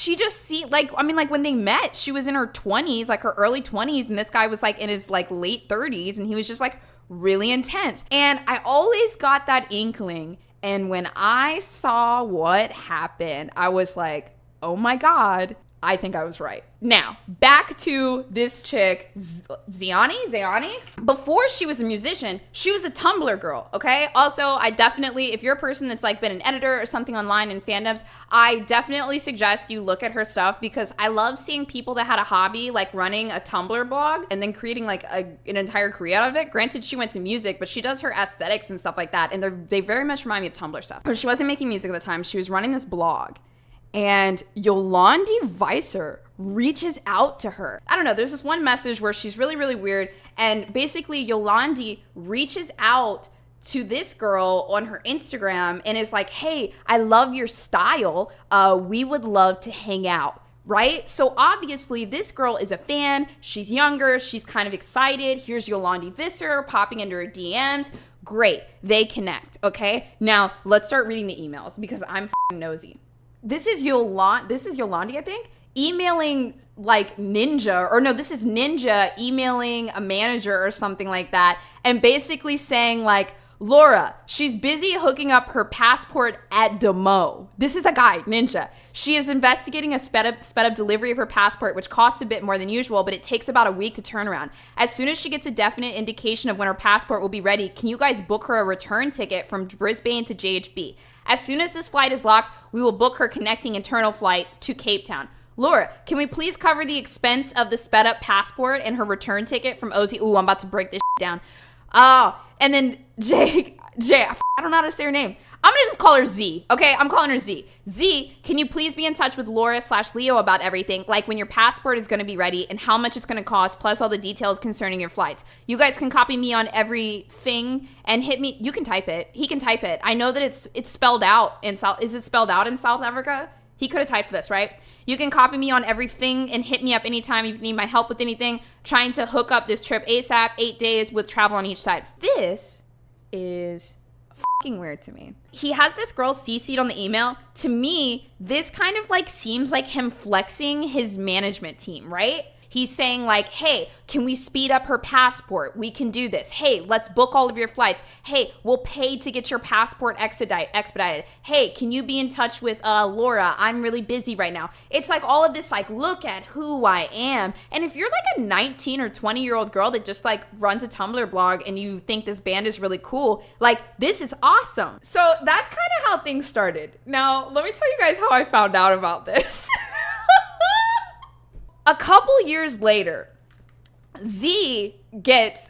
she just like when they met, she was in her 20s, like her early 20s, and this guy was like in his like late 30s, and he was just like really intense. And I always got that inkling. And when I saw what happened, I was like, oh my God, I think I was right. Now, back to this chick, Ziani? Before she was a musician, she was a Tumblr girl, okay? Also, I definitely, if you're a person that's like been an editor or something online in fandoms, I definitely suggest you look at her stuff, because I love seeing people that had a hobby, like running a Tumblr blog and then creating like an entire career out of it. Granted, she went to music, but she does her aesthetics and stuff like that, and they very much remind me of Tumblr stuff. But she wasn't making music at the time. She was running this blog. And Yolandi Weiser reaches out to her. I don't know, there's this one message where she's really, really weird. And basically, Yolandi reaches out to this girl on her Instagram and is like, hey, I love your style. We would love to hang out. Right? So obviously this girl is a fan. She's younger. She's kind of excited. Here's Yolandi Visser popping into her DMs. Great. They connect. Okay. Now let's start reading the emails, because I'm f***ing nosy. This is Yolandi, I think, emailing like Ninja, or no, this is Ninja emailing a manager or something like that, and basically saying like, Laura, she's busy hooking up her passport at Demo. This is the guy, Ninja. She is investigating a sped up delivery of her passport, which costs a bit more than usual, but it takes about a week to turn around. As soon as she gets a definite indication of when her passport will be ready, can you guys book her a return ticket from Brisbane to JHB? As soon as this flight is locked, we will book her connecting internal flight to Cape Town. Laura, can we please cover the expense of the sped up passport and her return ticket from OZ? Ooh, I'm about to break this down. And then Jay, I don't know how to say her name. I'm gonna just call her Z, okay? I'm calling her Z. Z, can you please be in touch with Laura/Leo about everything, like when your passport is gonna be ready and how much it's gonna cost, plus all the details concerning your flights. You guys can copy me on everything and hit me. You can type it. He can type it. I know that it's spelled out in South. Is it spelled out in South Africa? He could have typed this, right? You can copy me on everything and hit me up anytime you need my help with anything. Trying to hook up this trip ASAP, 8 days with travel on each side. This is fucking weird to me. He has this girl CC'd on the email. To me, this kind of like seems like him flexing his management team, right? He's saying like, hey, can we speed up her passport? We can do this. Hey, let's book all of your flights. Hey, we'll pay to get your passport expedited. Hey, can you be in touch with Laura? I'm really busy right now. It's like all of this like, look at who I am. And if you're like a 19 or 20-year-old girl that just like runs a Tumblr blog and you think this band is really cool, like this is awesome. So that's kind of how things started. Now, let me tell you guys how I found out about this. A couple years later, Z gets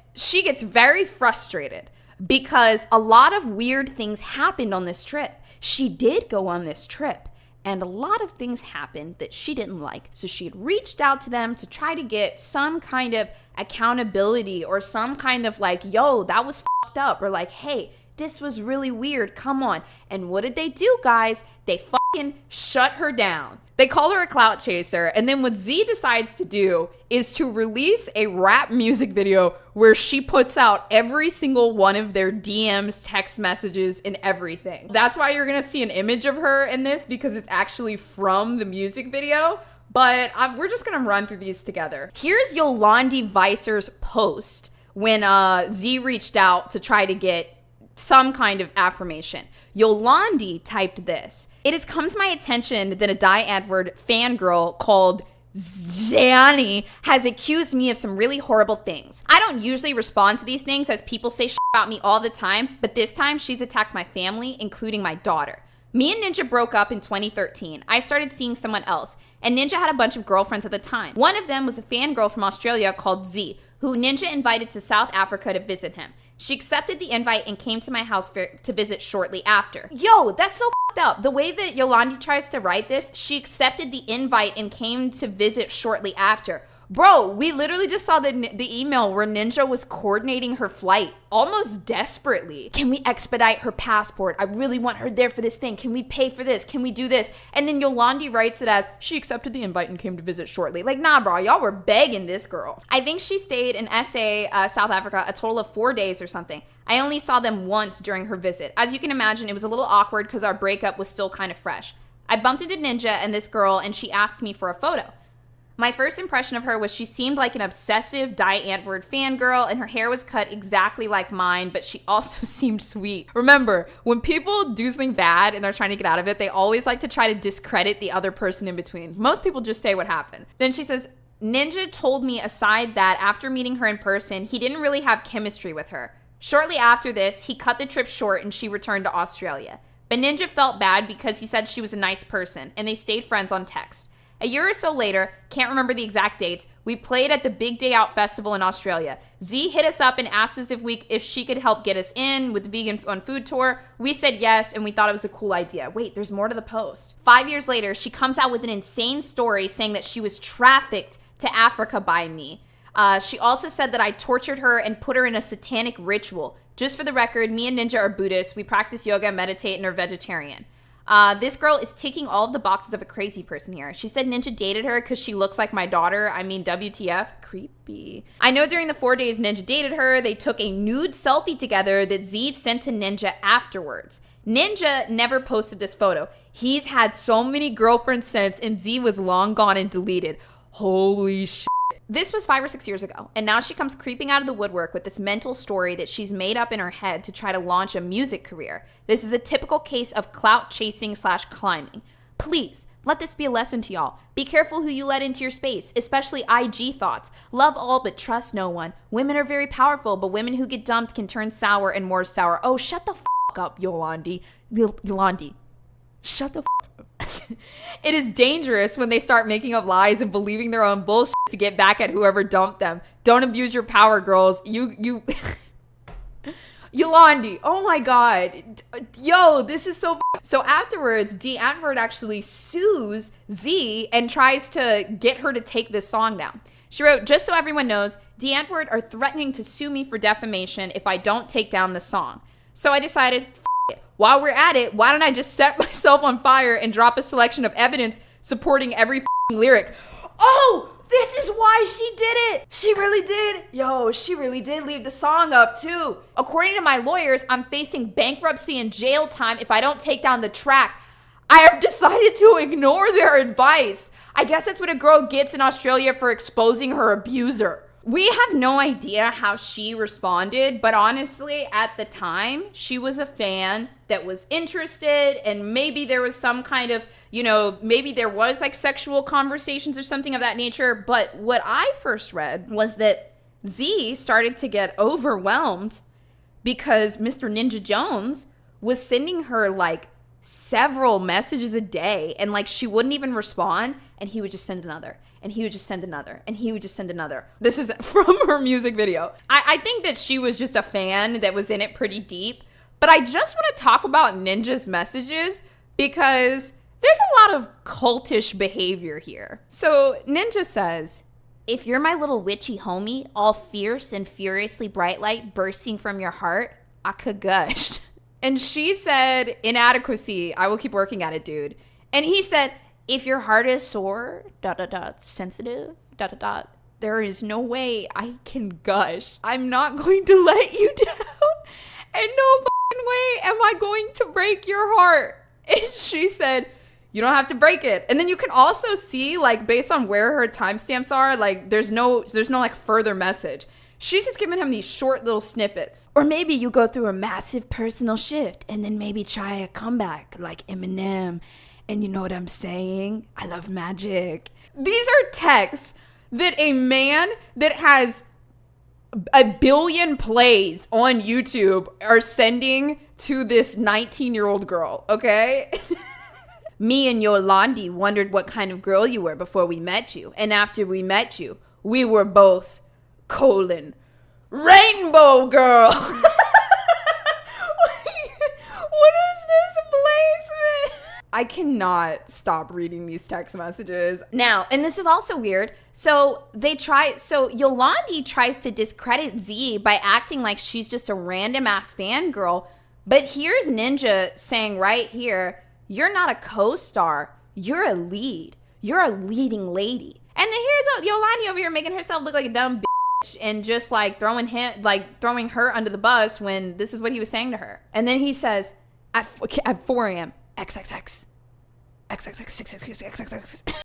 very frustrated because a lot of weird things happened on this trip. She did go on this trip, and a lot of things happened that she didn't like. So she had reached out to them to try to get some kind of accountability or some kind of like, yo, that was fucked up, or like, hey, this was really weird, come on. And what did they do, guys? They fucking shut her down. They call her a clout chaser, and then what Z decides to do is to release a rap music video where she puts out every single one of their DMs, text messages, and everything. That's why you're gonna see an image of her in this, because it's actually from the music video, but we're just gonna run through these together. Here's Yolandi Weiser's post when Z reached out to try to get some kind of affirmation. Yolandi typed this: it has come to my attention that a Antwoord fangirl called Ziani has accused me of some really horrible things. I don't usually respond to these things as people say shit about me all the time, but this time she's attacked my family, including my daughter. Me and Ninja broke up in 2013. I started seeing someone else, and Ninja had a bunch of girlfriends at the time. One of them was a fangirl from Australia called Z, who Ninja invited to South Africa to visit him. She accepted the invite and came to my house to visit shortly after. Yo, that's so f***ed up. The way that Yolandi tries to write this, she accepted the invite and came to visit shortly after. Bro, we literally just saw the email where Ninja was coordinating her flight almost desperately. Can we expedite her passport? I really want her there for this thing. Can we pay for this? Can we do this? And then Yolandi writes it as, she accepted the invite and came to visit shortly. Like, nah, bro, y'all were begging this girl. I think she stayed in SA, South Africa, a total of 4 days or something. I only saw them once during her visit. As you can imagine, it was a little awkward because our breakup was still kind of fresh. I bumped into Ninja and this girl, and she asked me for a photo. My first impression of her was she seemed like an obsessive Die Antwoord fangirl, and her hair was cut exactly like mine, but she also seemed sweet. Remember, when people do something bad and they're trying to get out of it, they always like to try to discredit the other person in between. Most people just say what happened. Then she says, Ninja told me aside that after meeting her in person, he didn't really have chemistry with her. Shortly after this, he cut the trip short and she returned to Australia. But Ninja felt bad because he said she was a nice person, and they stayed friends on text. A year or so later, can't remember the exact dates, we played at the Big Day Out Festival in Australia. Z hit us up and asked us if she could help get us in with the Vegan on Food Tour. We said yes, and we thought it was a cool idea. Wait, there's more to the post. 5 years later, she comes out with an insane story saying that she was trafficked to Africa by me. She also said that I tortured her and put her in a satanic ritual. Just for the record, me and Ninja are Buddhists. We practice yoga, meditate, and are vegetarian. This girl is ticking all of the boxes of a crazy person here. She said Ninja dated her because she looks like my daughter. I mean, WTF? Creepy. I know during the 4 days Ninja dated her, they took a nude selfie together that Z sent to Ninja afterwards. Ninja never posted this photo. He's had so many girlfriends since, and Z was long gone and deleted. Holy shit. This was 5 or 6 years ago, and now she comes creeping out of the woodwork with this mental story that she's made up in her head to try to launch a music career. This is a typical case of clout chasing / climbing. Please, let this be a lesson to y'all. Be careful who you let into your space, especially IG thoughts. Love all but trust no one. Women are very powerful, but women who get dumped can turn sour and more sour. Oh, shut the up, Yolandi. Yolandi. Shut the up. It is dangerous when they start making up lies and believing their own bullshit to get back at whoever dumped them. Don't abuse your power, girls. You Yolandi. Oh my god. Yo, this is so. So afterwards, D. Antwoord actually sues Z and tries to get her to take this song down. She wrote, just so everyone knows, D. Antwoord are threatening to sue me for defamation if I don't take down the song. So I decided, while we're at it, why don't I just set myself on fire and drop a selection of evidence supporting every lyric? Oh, this is why she did it. She really did. Yo, she really did leave the song up too. According to my lawyers, I'm facing bankruptcy and jail time if I don't take down the track. I have decided to ignore their advice. I guess that's what a girl gets in Australia for exposing her abuser. We have no idea how she responded, but honestly, at the time, she was a fan that was interested, and maybe there was some kind of, maybe there was like sexual conversations or something of that nature. But what I first read was that Z started to get overwhelmed because Mr. Ninja Jones was sending her like several messages a day, and like she wouldn't even respond, and he would just send another. And he would just send another, and he would just send another. This is from her music video. I think that she was just a fan that was in it pretty deep. But I just want to talk about Ninja's messages because there's a lot of cultish behavior here. So Ninja says, if you're my little witchy homie, all fierce and furiously bright light bursting from your heart, I could gush. And she said, inadequacy, I will keep working at it, dude. And he said, if your heart is sore, sensitive, there is no way I can gush. I'm not going to let you down. And no fucking way am I going to break your heart. And she said, you don't have to break it. And then you can also see, like, based on where her timestamps are, like, there's no like further message. She's just giving him these short little snippets. Or maybe you go through a massive personal shift and then maybe try a comeback like Eminem. And you know what I'm saying? I love magic. These are texts that a man that has a billion plays on YouTube are sending to this 19-year-old girl, okay? Me and Yolandi wondered what kind of girl you were before we met you. And after we met you, we were both, rainbow girl. What is this placement? I cannot stop reading these text messages. Now, and this is also weird. So Yolandi tries to discredit Z by acting like she's just a random ass fangirl. But here's Ninja saying right here, you're not a co-star, you're a lead. You're a leading lady. And then here's Yolandi over here making herself look like a dumb bitch and just like throwing her under the bus when this is what he was saying to her. And then he says, at 4 a.m., XXX. XXX.